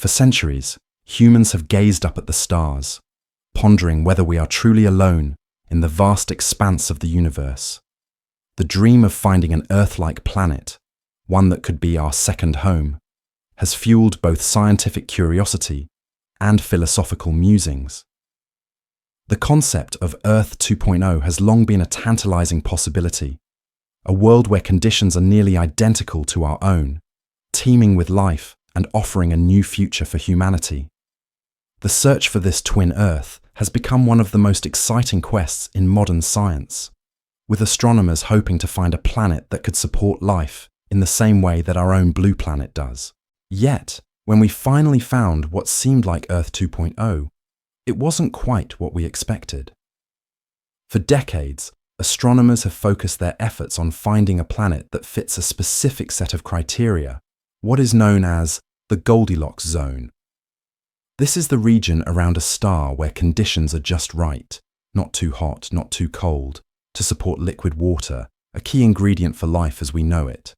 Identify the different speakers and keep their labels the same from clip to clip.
Speaker 1: For centuries, humans have gazed up at the stars, pondering whether we are truly alone in the vast expanse of the universe. The dream of finding an Earth-like planet, one that could be our second home, has fueled both scientific curiosity and philosophical musings. The concept of Earth 2.0 has long been a tantalizing possibility, a world where conditions are nearly identical to our own, teeming with life and offering a new future for humanity. The search for this twin Earth has become one of the most exciting quests in modern science, with astronomers hoping to find a planet that could support life in the same way that our own blue planet does. Yet, when we finally found what seemed like Earth 2.0, it wasn't quite what we expected. For decades, astronomers have focused their efforts on finding a planet that fits a specific set of criteria, what is known as the Goldilocks zone. This is the region around a star where conditions are just right, not too hot, not too cold, to support liquid water, a key ingredient for life as we know it.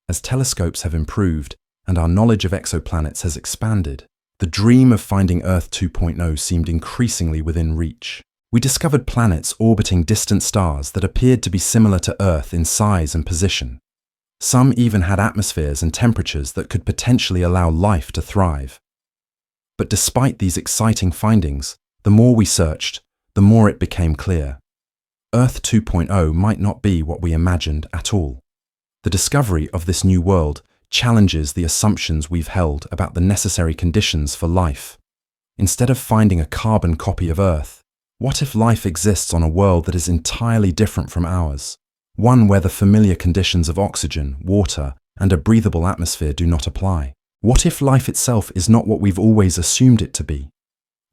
Speaker 1: As telescopes have improved and our knowledge of exoplanets has expanded, the dream of finding Earth 2.0 seemed increasingly within reach. We discovered planets orbiting distant stars that appeared to be similar to Earth in size and position. Some even had atmospheres and temperatures that could potentially allow life to thrive. But despite these exciting findings, the more we searched, the more it became clear. Earth 2.0 might not be what we imagined at all. The discovery of this new world challenges the assumptions we've held about the necessary conditions for life. Instead of finding a carbon copy of Earth, what if life exists on a world that is entirely different from ours? One where the familiar conditions of oxygen, water, and a breathable atmosphere do not apply? What if life itself is not what we've always assumed it to be?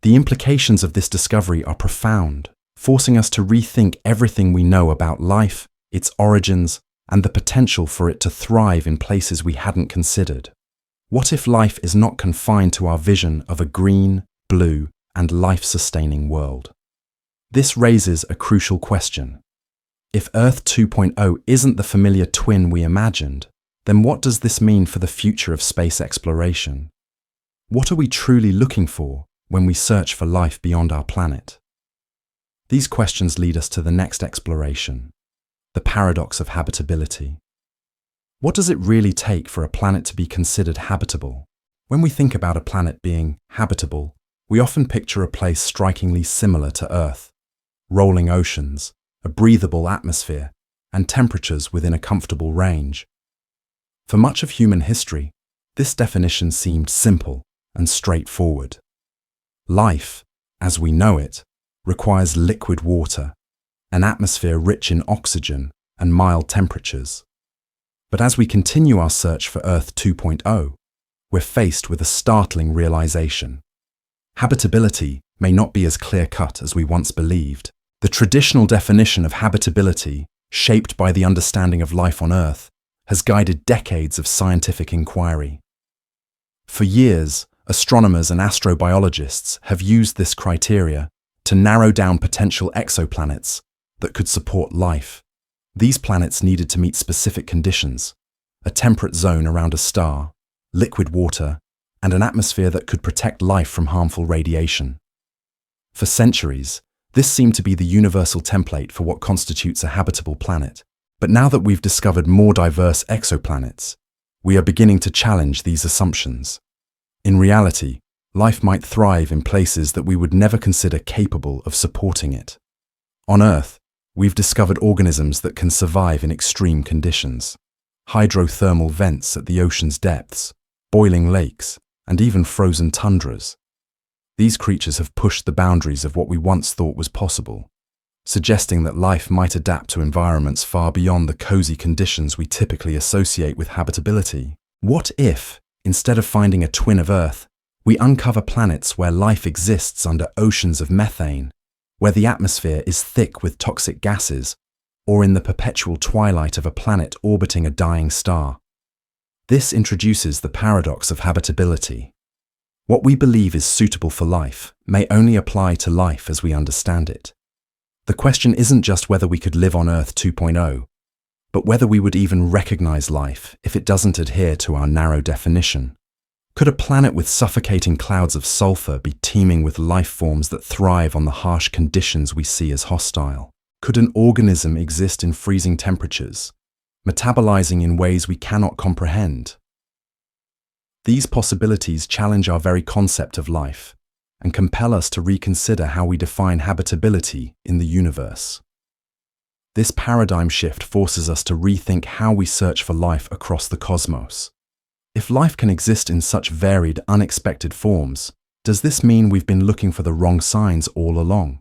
Speaker 1: The implications of this discovery are profound, forcing us to rethink everything we know about life, its origins, and the potential for it to thrive in places we hadn't considered. What if life is not confined to our vision of a green, blue, and life-sustaining world? This raises a crucial question. If Earth 2.0 isn't the familiar twin we imagined, then what does this mean for the future of space exploration? What are we truly looking for when we search for life beyond our planet? These questions lead us to the next exploration, the paradox of habitability. What does it really take for a planet to be considered habitable? When we think about a planet being habitable, we often picture a place strikingly similar to Earth: rolling oceans, a breathable atmosphere, and temperatures within a comfortable range. For much of human history, this definition seemed simple and straightforward. Life, as we know it, requires liquid water, an atmosphere rich in oxygen, and mild temperatures. But as we continue our search for Earth 2.0, we're faced with a startling realization. Habitability may not be as clear-cut as we once believed. The traditional definition of habitability, shaped by the understanding of life on Earth, has guided decades of scientific inquiry. For years, astronomers and astrobiologists have used this criteria to narrow down potential exoplanets that could support life. These planets needed to meet specific conditions: a temperate zone around a star, liquid water, and an atmosphere that could protect life from harmful radiation. For centuries, this seemed to be the universal template for what constitutes a habitable planet. But now that we've discovered more diverse exoplanets, we are beginning to challenge these assumptions. In reality, life might thrive in places that we would never consider capable of supporting it. On Earth, we've discovered organisms that can survive in extreme conditions: hydrothermal vents at the ocean's depths, boiling lakes, and even frozen tundras. These creatures have pushed the boundaries of what we once thought was possible, suggesting that life might adapt to environments far beyond the cozy conditions we typically associate with habitability. What if, instead of finding a twin of Earth, we uncover planets where life exists under oceans of methane, where the atmosphere is thick with toxic gases, or in the perpetual twilight of a planet orbiting a dying star? This introduces the paradox of habitability. What we believe is suitable for life may only apply to life as we understand it. The question isn't just whether we could live on Earth 2.0, but whether we would even recognize life if it doesn't adhere to our narrow definition. Could a planet with suffocating clouds of sulfur be teeming with life forms that thrive on the harsh conditions we see as hostile? Could an organism exist in freezing temperatures, metabolizing in ways we cannot comprehend? These possibilities challenge our very concept of life and compel us to reconsider how we define habitability in the universe. This paradigm shift forces us to rethink how we search for life across the cosmos. If life can exist in such varied, unexpected forms, does this mean we've been looking for the wrong signs all along?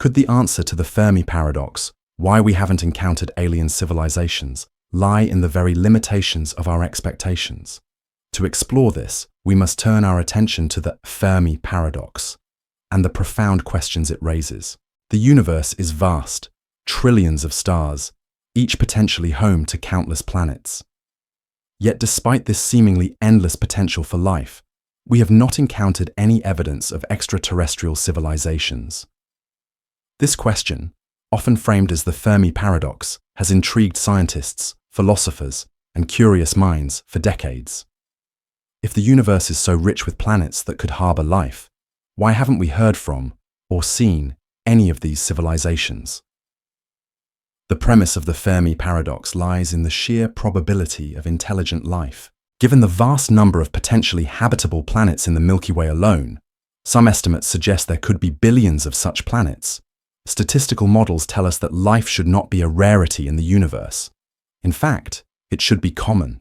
Speaker 1: Could the answer to the Fermi paradox, why we haven't encountered alien civilizations, lie in the very limitations of our expectations? To explore this, we must turn our attention to the Fermi paradox and the profound questions it raises. The universe is vast, trillions of stars, each potentially home to countless planets. Yet despite this seemingly endless potential for life, we have not encountered any evidence of extraterrestrial civilizations. This question, often framed as the Fermi paradox, has intrigued scientists, philosophers, and curious minds for decades. If the universe is so rich with planets that could harbor life, why haven't we heard from or seen any of these civilizations? The premise of the Fermi paradox lies in the sheer probability of intelligent life. Given the vast number of potentially habitable planets in the Milky Way alone, some estimates suggest there could be billions of such planets. Statistical models tell us that life should not be a rarity in the universe. In fact, it should be common.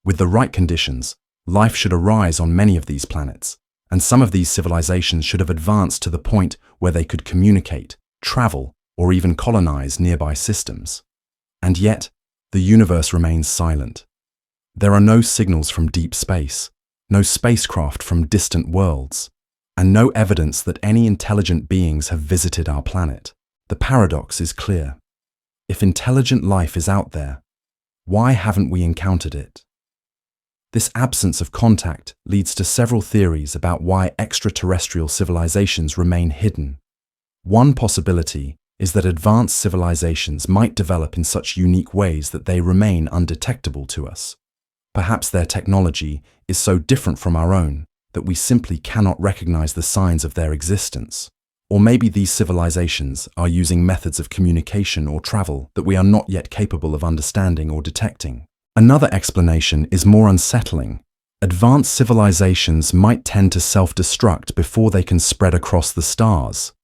Speaker 1: With the right conditions, life should arise on many of these planets, and some of these civilizations should have advanced to the point where they could communicate, travel, or even colonize nearby systems. And yet, the universe remains silent. There are no signals from deep space, no spacecraft from distant worlds, and no evidence that any intelligent beings have visited our planet. The paradox is clear. If intelligent life is out there, why haven't we encountered it? This absence of contact leads to several theories about why extraterrestrial civilizations remain hidden. One possibility is that advanced civilizations might develop in such unique ways that they remain undetectable to us. Perhaps their technology is so different from our own that we simply cannot recognize the signs of their existence. Or maybe these civilizations are using methods of communication or travel that we are not yet capable of understanding or detecting. Another explanation is more unsettling. Advanced civilizations might tend to self-destruct before they can spread across the stars.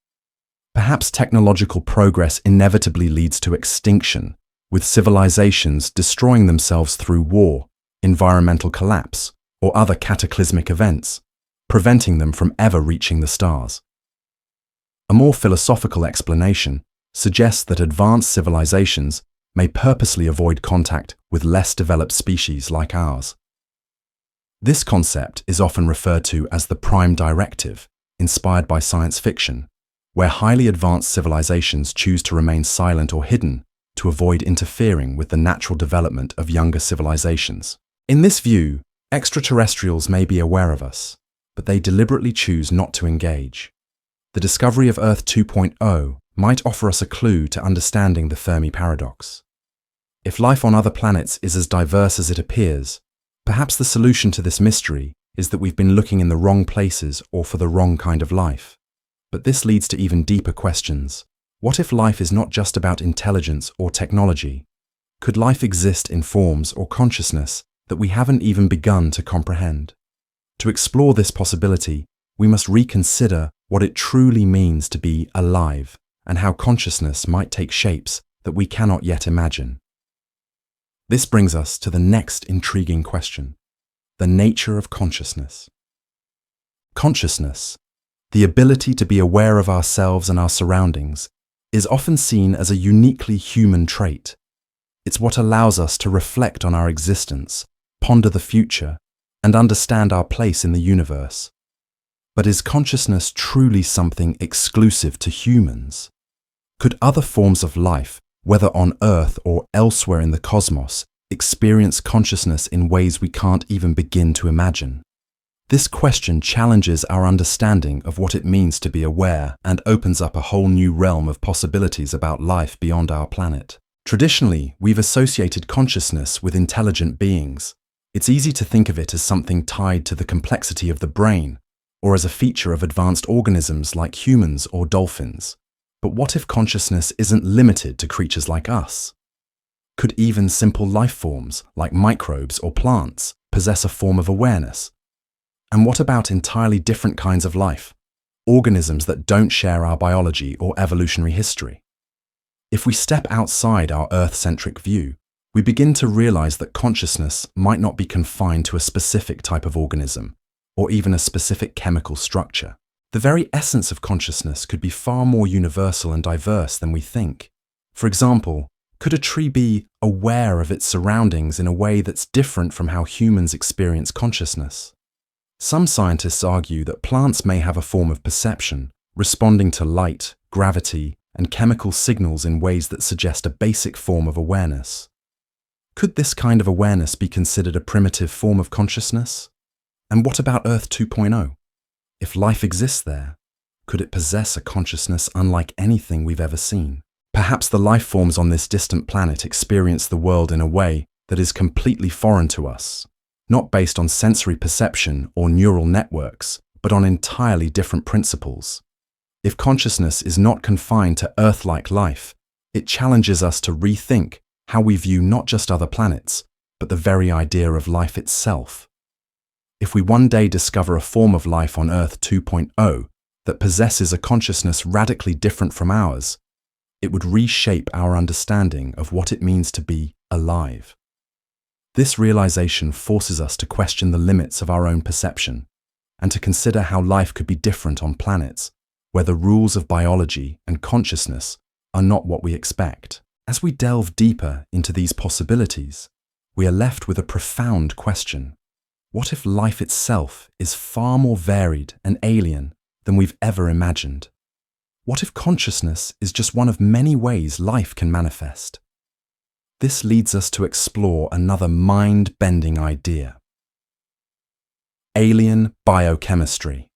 Speaker 1: Perhaps technological progress inevitably leads to extinction, with civilizations destroying themselves through war, environmental collapse, or other cataclysmic events, preventing them from ever reaching the stars. A more philosophical explanation suggests that advanced civilizations may purposely avoid contact with less developed species like ours. This concept is often referred to as the prime directive, inspired by science fiction, where highly advanced civilizations choose to remain silent or hidden to avoid interfering with the natural development of younger civilizations. In this view, extraterrestrials may be aware of us, but they deliberately choose not to engage. The discovery of Earth 2.0 might offer us a clue to understanding the Fermi paradox. If life on other planets is as diverse as it appears, perhaps the solution to this mystery is that we've been looking in the wrong places or for the wrong kind of life. But this leads to even deeper questions. What if life is not just about intelligence or technology? Could life exist in forms or consciousness that we haven't even begun to comprehend? To explore this possibility, we must reconsider what it truly means to be alive and how consciousness might take shapes that we cannot yet imagine. This brings us to the next intriguing question: the nature of consciousness. Consciousness, the ability to be aware of ourselves and our surroundings, is often seen as a uniquely human trait. It's what allows us to reflect on our existence, ponder the future, and understand our place in the universe. But is consciousness truly something exclusive to humans? Could other forms of life, whether on Earth or elsewhere in the cosmos, experience consciousness in ways we can't even begin to imagine? This question challenges our understanding of what it means to be aware and opens up a whole new realm of possibilities about life beyond our planet. Traditionally, we've associated consciousness with intelligent beings, It's easy to think of it as something tied to the complexity of the brain, or as a feature of advanced organisms like humans or dolphins. But what if consciousness isn't limited to creatures like us? Could even simple life forms, like microbes or plants, possess a form of awareness? And what about entirely different kinds of life? Organisms that don't share our biology or evolutionary history? If we step outside our Earth-centric view, we begin to realize that consciousness might not be confined to a specific type of organism, or even a specific chemical structure. The very essence of consciousness could be far more universal and diverse than we think. For example, could a tree be aware of its surroundings in a way that's different from how humans experience consciousness? Some scientists argue that plants may have a form of perception, responding to light, gravity, and chemical signals in ways that suggest a basic form of awareness. Could this kind of awareness be considered a primitive form of consciousness? And what about Earth 2.0? If life exists there, could it possess a consciousness unlike anything we've ever seen? Perhaps the life forms on this distant planet experience the world in a way that is completely foreign to us, not based on sensory perception or neural networks, but on entirely different principles. If consciousness is not confined to Earth-like life, it challenges us to rethink how we view not just other planets, but the very idea of life itself. If we one day discover a form of life on Earth 2.0 that possesses a consciousness radically different from ours, it would reshape our understanding of what it means to be alive. This realization forces us to question the limits of our own perception and to consider how life could be different on planets where the rules of biology and consciousness are not what we expect. As we delve deeper into these possibilities, we are left with a profound question. What if life itself is far more varied and alien than we've ever imagined? What if consciousness is just one of many ways life can manifest? This leads us to explore another mind-bending idea: alien biochemistry.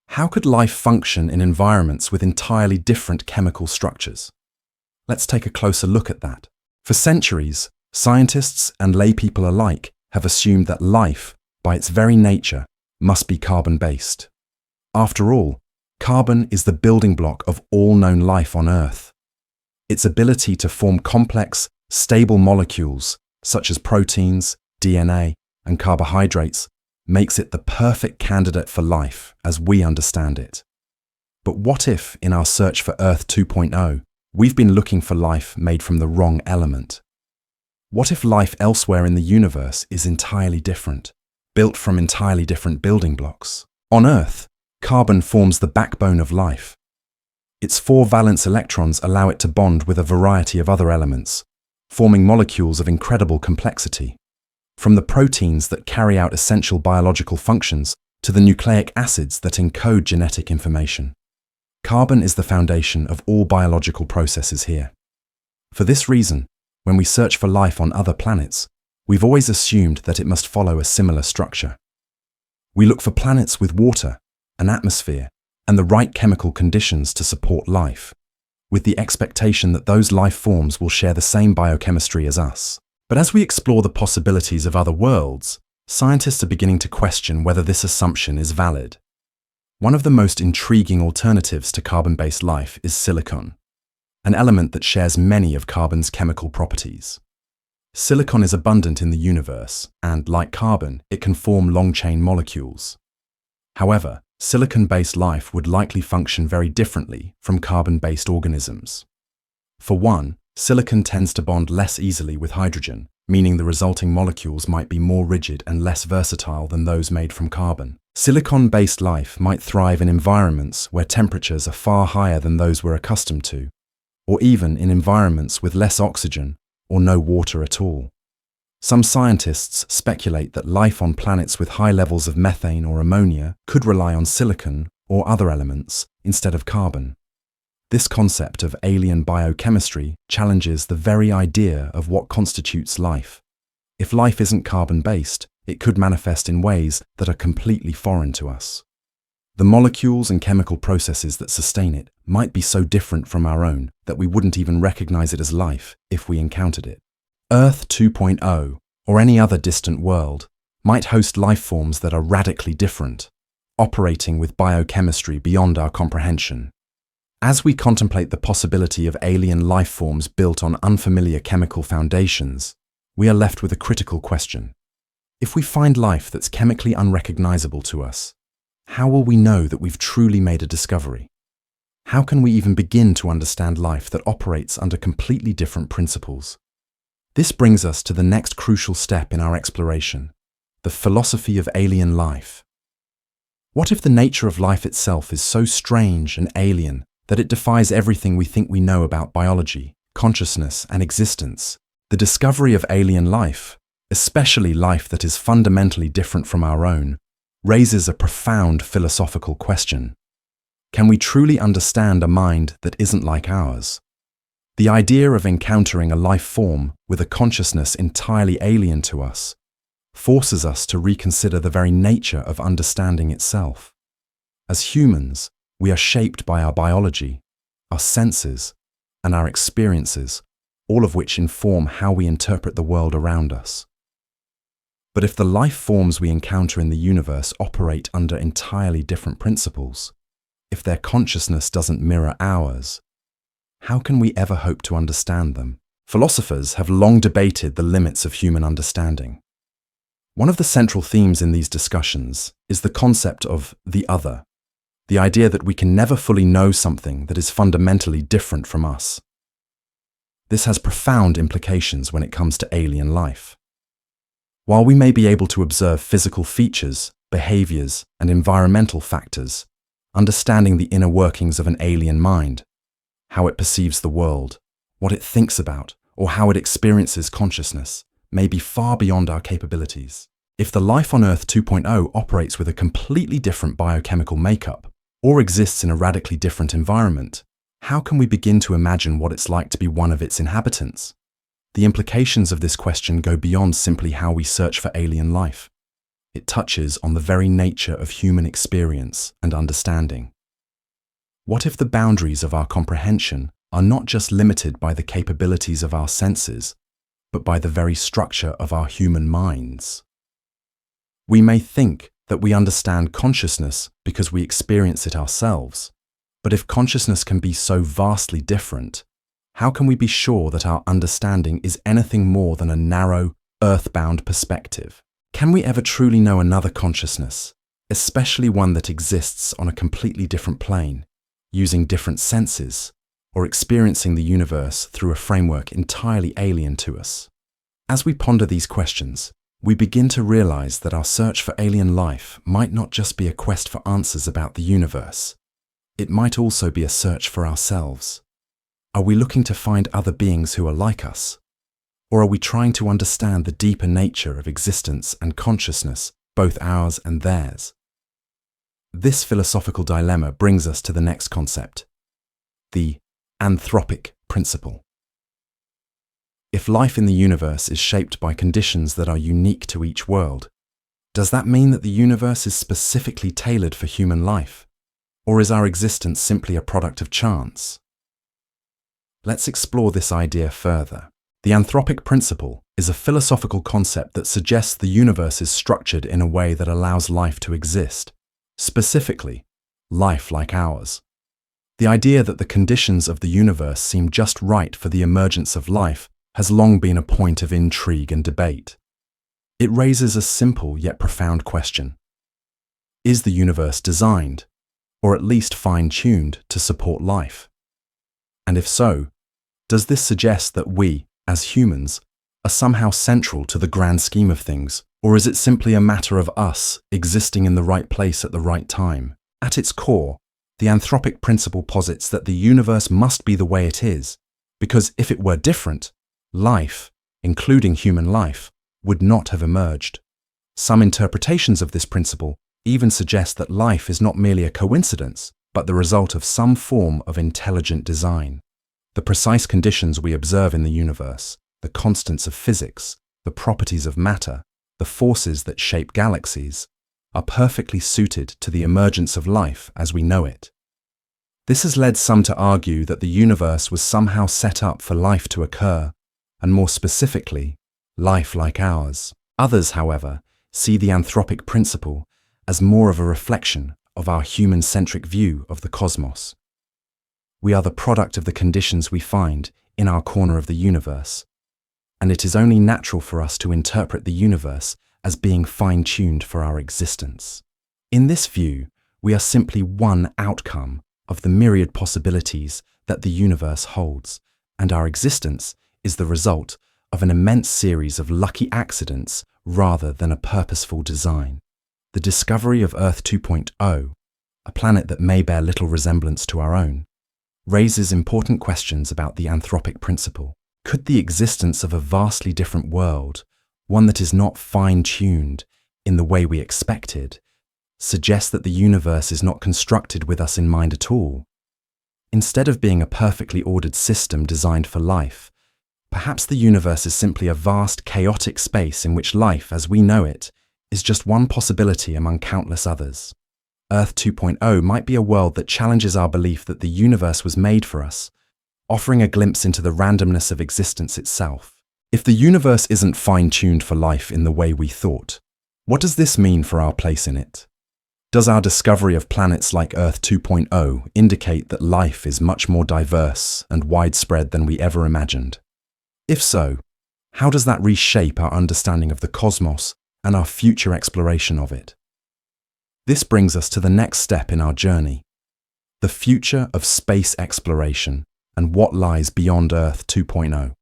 Speaker 1: How could life function in environments with entirely different chemical structures? Let's take a closer look at that. For centuries, scientists and laypeople alike have assumed that life, by its very nature, must be carbon-based. After all, carbon is the building block of all known life on Earth. Its ability to form complex, stable molecules, such as proteins, DNA, and carbohydrates, makes it the perfect candidate for life as we understand it. But what if, in our search for Earth 2.0, we've been looking for life made from the wrong element? What if life elsewhere in the universe is entirely different, built from entirely different building blocks? On Earth, carbon forms the backbone of life. Its 4 valence electrons allow it to bond with a variety of other elements, forming molecules of incredible complexity. From the proteins that carry out essential biological functions to the nucleic acids that encode genetic information, carbon is the foundation of all biological processes here. For this reason, when we search for life on other planets, we've always assumed that it must follow a similar structure. We look for planets with water, an atmosphere, and the right chemical conditions to support life, with the expectation that those life forms will share the same biochemistry as us. But as we explore the possibilities of other worlds, scientists are beginning to question whether this assumption is valid. One of the most intriguing alternatives to carbon-based life is silicon, an element that shares many of carbon's chemical properties. Silicon is abundant in the universe, and, like carbon, it can form long-chain molecules. However, silicon-based life would likely function very differently from carbon-based organisms. For one, silicon tends to bond less easily with hydrogen, meaning the resulting molecules might be more rigid and less versatile than those made from carbon. Silicon-based life might thrive in environments where temperatures are far higher than those we're accustomed to, or even in environments with less oxygen or no water at all. Some scientists speculate that life on planets with high levels of methane or ammonia could rely on silicon or other elements instead of carbon. This concept of alien biochemistry challenges the very idea of what constitutes life. If life isn't carbon-based, it could manifest in ways that are completely foreign to us. The molecules and chemical processes that sustain it might be so different from our own that we wouldn't even recognize it as life if we encountered it. Earth 2.0, or any other distant world, might host life forms that are radically different, operating with biochemistry beyond our comprehension. As we contemplate the possibility of alien life forms built on unfamiliar chemical foundations, we are left with a critical question. If we find life that's chemically unrecognizable to us, how will we know that we've truly made a discovery? How can we even begin to understand life that operates under completely different principles? This brings us to the next crucial step in our exploration, the philosophy of alien life. What if the nature of life itself is so strange and alien that it defies everything we think we know about biology, consciousness, and existence? The discovery of alien life, especially life that is fundamentally different from our own, raises a profound philosophical question. Can we truly understand a mind that isn't like ours? The idea of encountering a life form with a consciousness entirely alien to us forces us to reconsider the very nature of understanding itself. As humans, we are shaped by our biology, our senses, and our experiences, all of which inform how we interpret the world around us. But if the life forms we encounter in the universe operate under entirely different principles, if their consciousness doesn't mirror ours, how can we ever hope to understand them? Philosophers have long debated the limits of human understanding. One of the central themes in these discussions is the concept of the other, the idea that we can never fully know something that is fundamentally different from us. This has profound implications when it comes to alien life. While we may be able to observe physical features, behaviors, and environmental factors, understanding the inner workings of an alien mind, how it perceives the world, what it thinks about, or how it experiences consciousness, may be far beyond our capabilities. If the life on Earth 2.0 operates with a completely different biochemical makeup, or exists in a radically different environment, how can we begin to imagine what it's like to be one of its inhabitants? The implications of this question go beyond simply how we search for alien life. It touches on the very nature of human experience and understanding. What if the boundaries of our comprehension are not just limited by the capabilities of our senses, but by the very structure of our human minds? We may think that we understand consciousness because we experience it ourselves, but if consciousness can be so vastly different, how can we be sure that our understanding is anything more than a narrow, earthbound perspective? Can we ever truly know another consciousness, especially one that exists on a completely different plane, using different senses, or experiencing the universe through a framework entirely alien to us? As we ponder these questions, we begin to realize that our search for alien life might not just be a quest for answers about the universe. It might also be a search for ourselves. Are we looking to find other beings who are like us? Or are we trying to understand the deeper nature of existence and consciousness, both ours and theirs? This philosophical dilemma brings us to the next concept, the anthropic principle. If life in the universe is shaped by conditions that are unique to each world, does that mean that the universe is specifically tailored for human life? Or is our existence simply a product of chance? Let's explore this idea further. The anthropic principle is a philosophical concept that suggests the universe is structured in a way that allows life to exist, specifically, life like ours. The idea that the conditions of the universe seem just right for the emergence of life has long been a point of intrigue and debate. It raises a simple yet profound question. Is the universe designed, or at least fine-tuned, to support life? And if so, does this suggest that we, as humans, are somehow central to the grand scheme of things, or is it simply a matter of us existing in the right place at the right time? At its core, the anthropic principle posits that the universe must be the way it is, because if it were different, life, including human life, would not have emerged. Some interpretations of this principle even suggest that life is not merely a coincidence, but the result of some form of intelligent design. The precise conditions we observe in the universe, the constants of physics, the properties of matter, the forces that shape galaxies, are perfectly suited to the emergence of life as we know it. This has led some to argue that the universe was somehow set up for life to occur, and more specifically, life like ours. Others, however, see the anthropic principle as more of a reflection of our human-centric view of the cosmos. We are the product of the conditions we find in our corner of the universe, and it is only natural for us to interpret the universe as being fine-tuned for our existence. In this view, we are simply one outcome of the myriad possibilities that the universe holds, and our existence is the result of an immense series of lucky accidents rather than a purposeful design. The discovery of Earth 2.0, a planet that may bear little resemblance to our own, raises important questions about the anthropic principle. Could the existence of a vastly different world, one that is not fine-tuned in the way we expected, suggest that the universe is not constructed with us in mind at all? Instead of being a perfectly ordered system designed for life, perhaps the universe is simply a vast, chaotic space in which life, as we know it, is just one possibility among countless others. Earth 2.0 might be a world that challenges our belief that the universe was made for us, offering a glimpse into the randomness of existence itself. If the universe isn't fine-tuned for life in the way we thought, what does this mean for our place in it? Does our discovery of planets like Earth 2.0 indicate that life is much more diverse and widespread than we ever imagined? If so, how does that reshape our understanding of the cosmos and our future exploration of it? This brings us to the next step in our journey, the future of space exploration and what lies beyond Earth 2.0.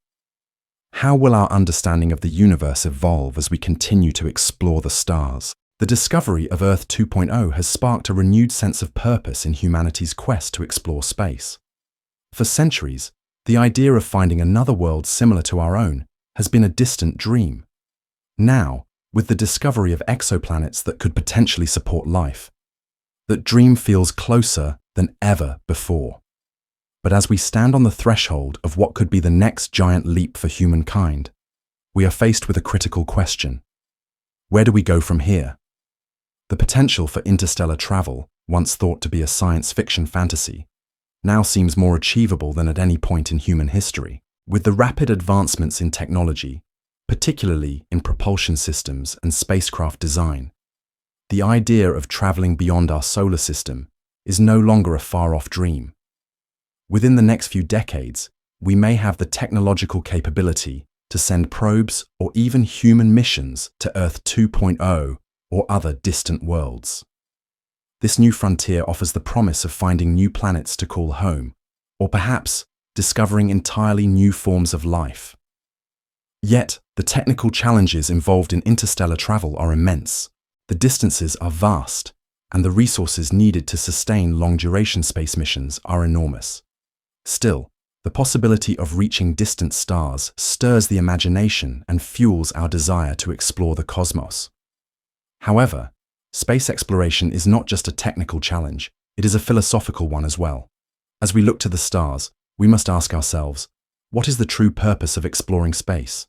Speaker 1: How will our understanding of the universe evolve as we continue to explore the stars? The discovery of Earth 2.0 has sparked a renewed sense of purpose in humanity's quest to explore space. For centuries, the idea of finding another world similar to our own has been a distant dream. Now, with the discovery of exoplanets that could potentially support life, that dream feels closer than ever before. But as we stand on the threshold of what could be the next giant leap for humankind, we are faced with a critical question. Where do we go from here? The potential for interstellar travel, once thought to be a science fiction fantasy, now seems more achievable than at any point in human history. With the rapid advancements in technology, particularly in propulsion systems and spacecraft design, the idea of traveling beyond our solar system is no longer a far-off dream. Within the next few decades, we may have the technological capability to send probes or even human missions to Earth 2.0 or other distant worlds. This new frontier offers the promise of finding new planets to call home, or perhaps discovering entirely new forms of life. Yet, the technical challenges involved in interstellar travel are immense. The distances are vast, and the resources needed to sustain long-duration space missions are enormous. Still, the possibility of reaching distant stars stirs the imagination and fuels our desire to explore the cosmos. However, space exploration is not just a technical challenge, it is a philosophical one as well. As we look to the stars, we must ask ourselves, what is the true purpose of exploring space?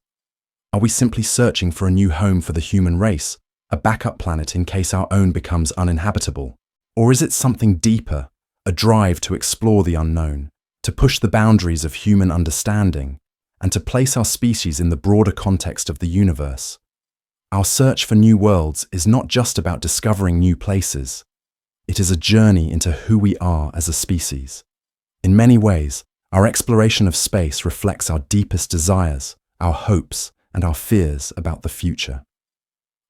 Speaker 1: Are we simply searching for a new home for the human race, a backup planet in case our own becomes uninhabitable? Or is it something deeper, a drive to explore the unknown, to push the boundaries of human understanding, and to place our species in the broader context of the universe? Our search for new worlds is not just about discovering new places. It is a journey into who we are as a species. In many ways, our exploration of space reflects our deepest desires, our hopes, and our fears about the future.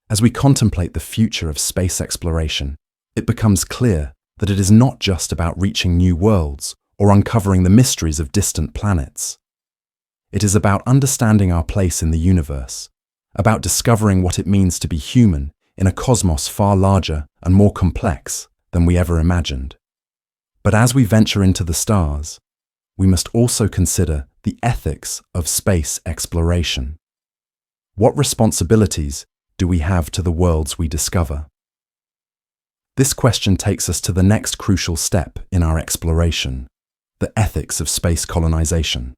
Speaker 1: As we contemplate the future of space exploration, it becomes clear that it is not just about reaching new worlds or uncovering the mysteries of distant planets. It is about understanding our place in the universe, about discovering what it means to be human in a cosmos far larger and more complex than we ever imagined. But as we venture into the stars, we must also consider the ethics of space exploration. What responsibilities do we have to the worlds we discover? This question takes us to the next crucial step in our exploration, the ethics of space colonization.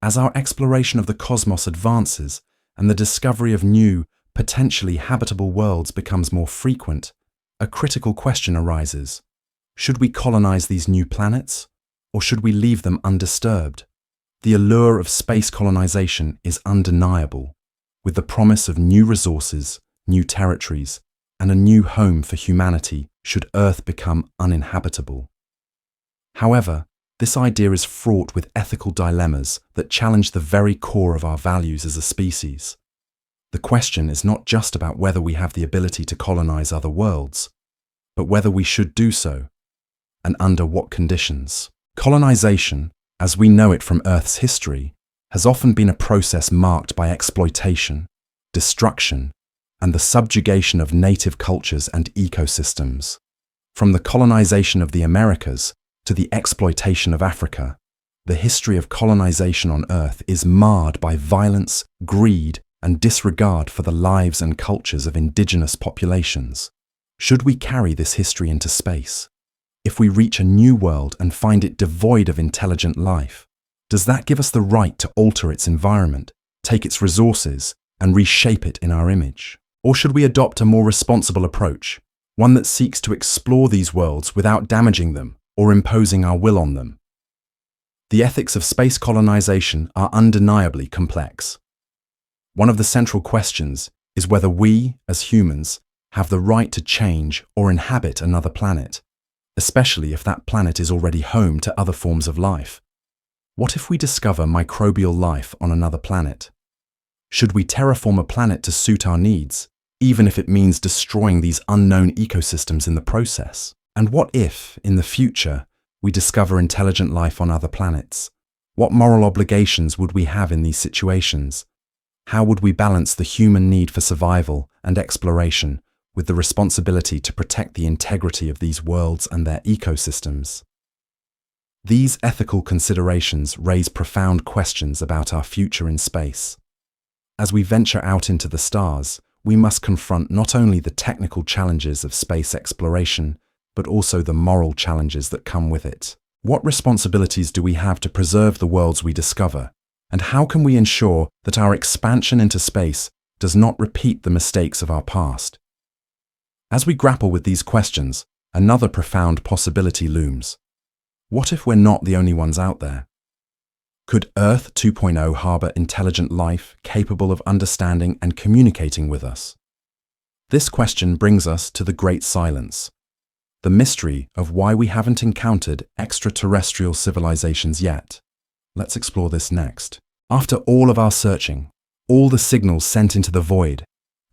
Speaker 1: As our exploration of the cosmos advances and the discovery of new, potentially habitable worlds becomes more frequent, a critical question arises. Should we colonize these new planets, or should we leave them undisturbed? The allure of space colonization is undeniable, with the promise of new resources, new territories, and a new home for humanity should Earth become uninhabitable. However, this idea is fraught with ethical dilemmas that challenge the very core of our values as a species. The question is not just about whether we have the ability to colonize other worlds, but whether we should do so, and under what conditions. Colonization, as we know it from Earth's history, has often been a process marked by exploitation, destruction, and the subjugation of native cultures and ecosystems. From the colonization of the Americas to the exploitation of Africa, the history of colonization on Earth is marred by violence, greed, and disregard for the lives and cultures of indigenous populations. Should we carry this history into space? If we reach a new world and find it devoid of intelligent life, does that give us the right to alter its environment, take its resources, and reshape it in our image? Or should we adopt a more responsible approach, one that seeks to explore these worlds without damaging them or imposing our will on them? The ethics of space colonization are undeniably complex. One of the central questions is whether we, as humans, have the right to change or inhabit another planet, especially if that planet is already home to other forms of life. What if we discover microbial life on another planet? Should we terraform a planet to suit our needs, even if it means destroying these unknown ecosystems in the process? And what if, in the future, we discover intelligent life on other planets? What moral obligations would we have in these situations? How would we balance the human need for survival and exploration with the responsibility to protect the integrity of these worlds and their ecosystems? These ethical considerations raise profound questions about our future in space. As we venture out into the stars, we must confront not only the technical challenges of space exploration, but also the moral challenges that come with it. What responsibilities do we have to preserve the worlds we discover? And how can we ensure that our expansion into space does not repeat the mistakes of our past? As we grapple with these questions, another profound possibility looms. What if we're not the only ones out there? Could Earth 2.0 harbor intelligent life capable of understanding and communicating with us? This question brings us to the Great Silence, the mystery of why we haven't encountered extraterrestrial civilizations yet. Let's explore this next. After all of our searching, all the signals sent into the void,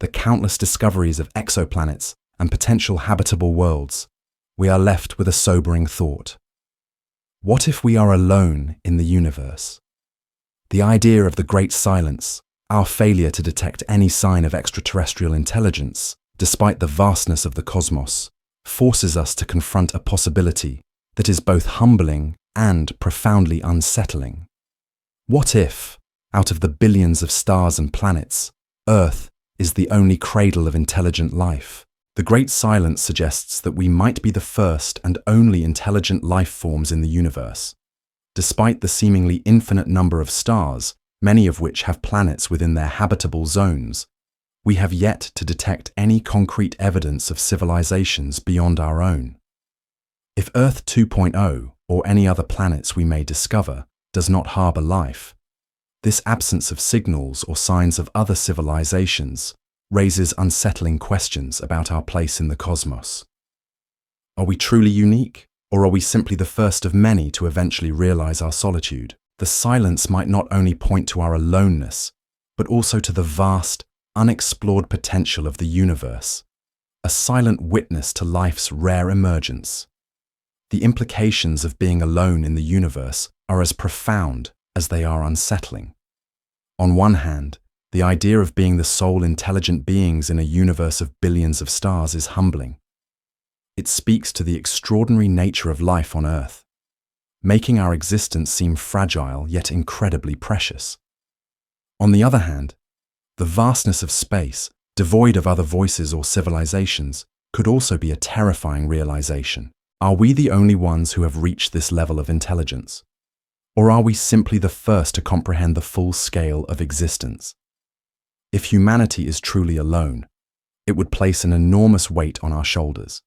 Speaker 1: the countless discoveries of exoplanets and potential habitable worlds, we are left with a sobering thought. What if we are alone in the universe? The idea of the Great Silence, our failure to detect any sign of extraterrestrial intelligence, despite the vastness of the cosmos, forces us to confront a possibility that is both humbling and profoundly unsettling. What if, out of the billions of stars and planets, Earth is the only cradle of intelligent life? The Great Silence suggests that we might be the first and only intelligent life forms in the universe. Despite the seemingly infinite number of stars, many of which have planets within their habitable zones, we have yet to detect any concrete evidence of civilizations beyond our own. If Earth 2.0, or any other planets we may discover, does not harbor life, this absence of signals or signs of other civilizations raises unsettling questions about our place in the cosmos. Are we truly unique, or are we simply the first of many to eventually realize our solitude? The silence might not only point to our aloneness, but also to the vast, unexplored potential of the universe, a silent witness to life's rare emergence. The implications of being alone in the universe are as profound as they are unsettling. On one hand, the idea of being the sole intelligent beings in a universe of billions of stars is humbling. It speaks to the extraordinary nature of life on Earth, making our existence seem fragile yet incredibly precious. On the other hand, the vastness of space, devoid of other voices or civilizations, could also be a terrifying realization. Are we the only ones who have reached this level of intelligence? Or are we simply the first to comprehend the full scale of existence? If humanity is truly alone, it would place an enormous weight on our shoulders.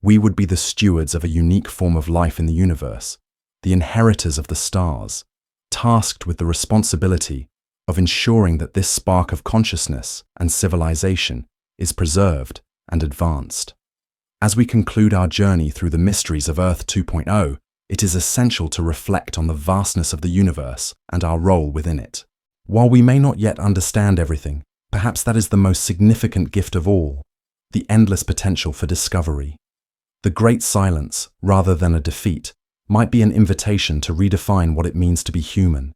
Speaker 1: We would be the stewards of a unique form of life in the universe, the inheritors of the stars, tasked with the responsibility of ensuring that this spark of consciousness and civilization is preserved and advanced. As we conclude our journey through the mysteries of Earth 2.0, it is essential to reflect on the vastness of the universe and our role within it. While we may not yet understand everything, perhaps that is the most significant gift of all, the endless potential for discovery. The great silence, rather than a defeat, might be an invitation to redefine what it means to be human.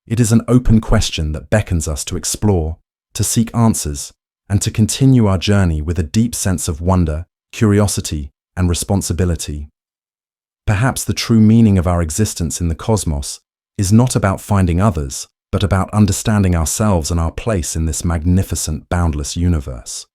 Speaker 1: It is an open question that beckons us to explore, to seek answers, and to continue our journey with a deep sense of wonder, curiosity, and responsibility. Perhaps the true meaning of our existence in the cosmos is not about finding others, but about understanding ourselves and our place in this magnificent, boundless universe.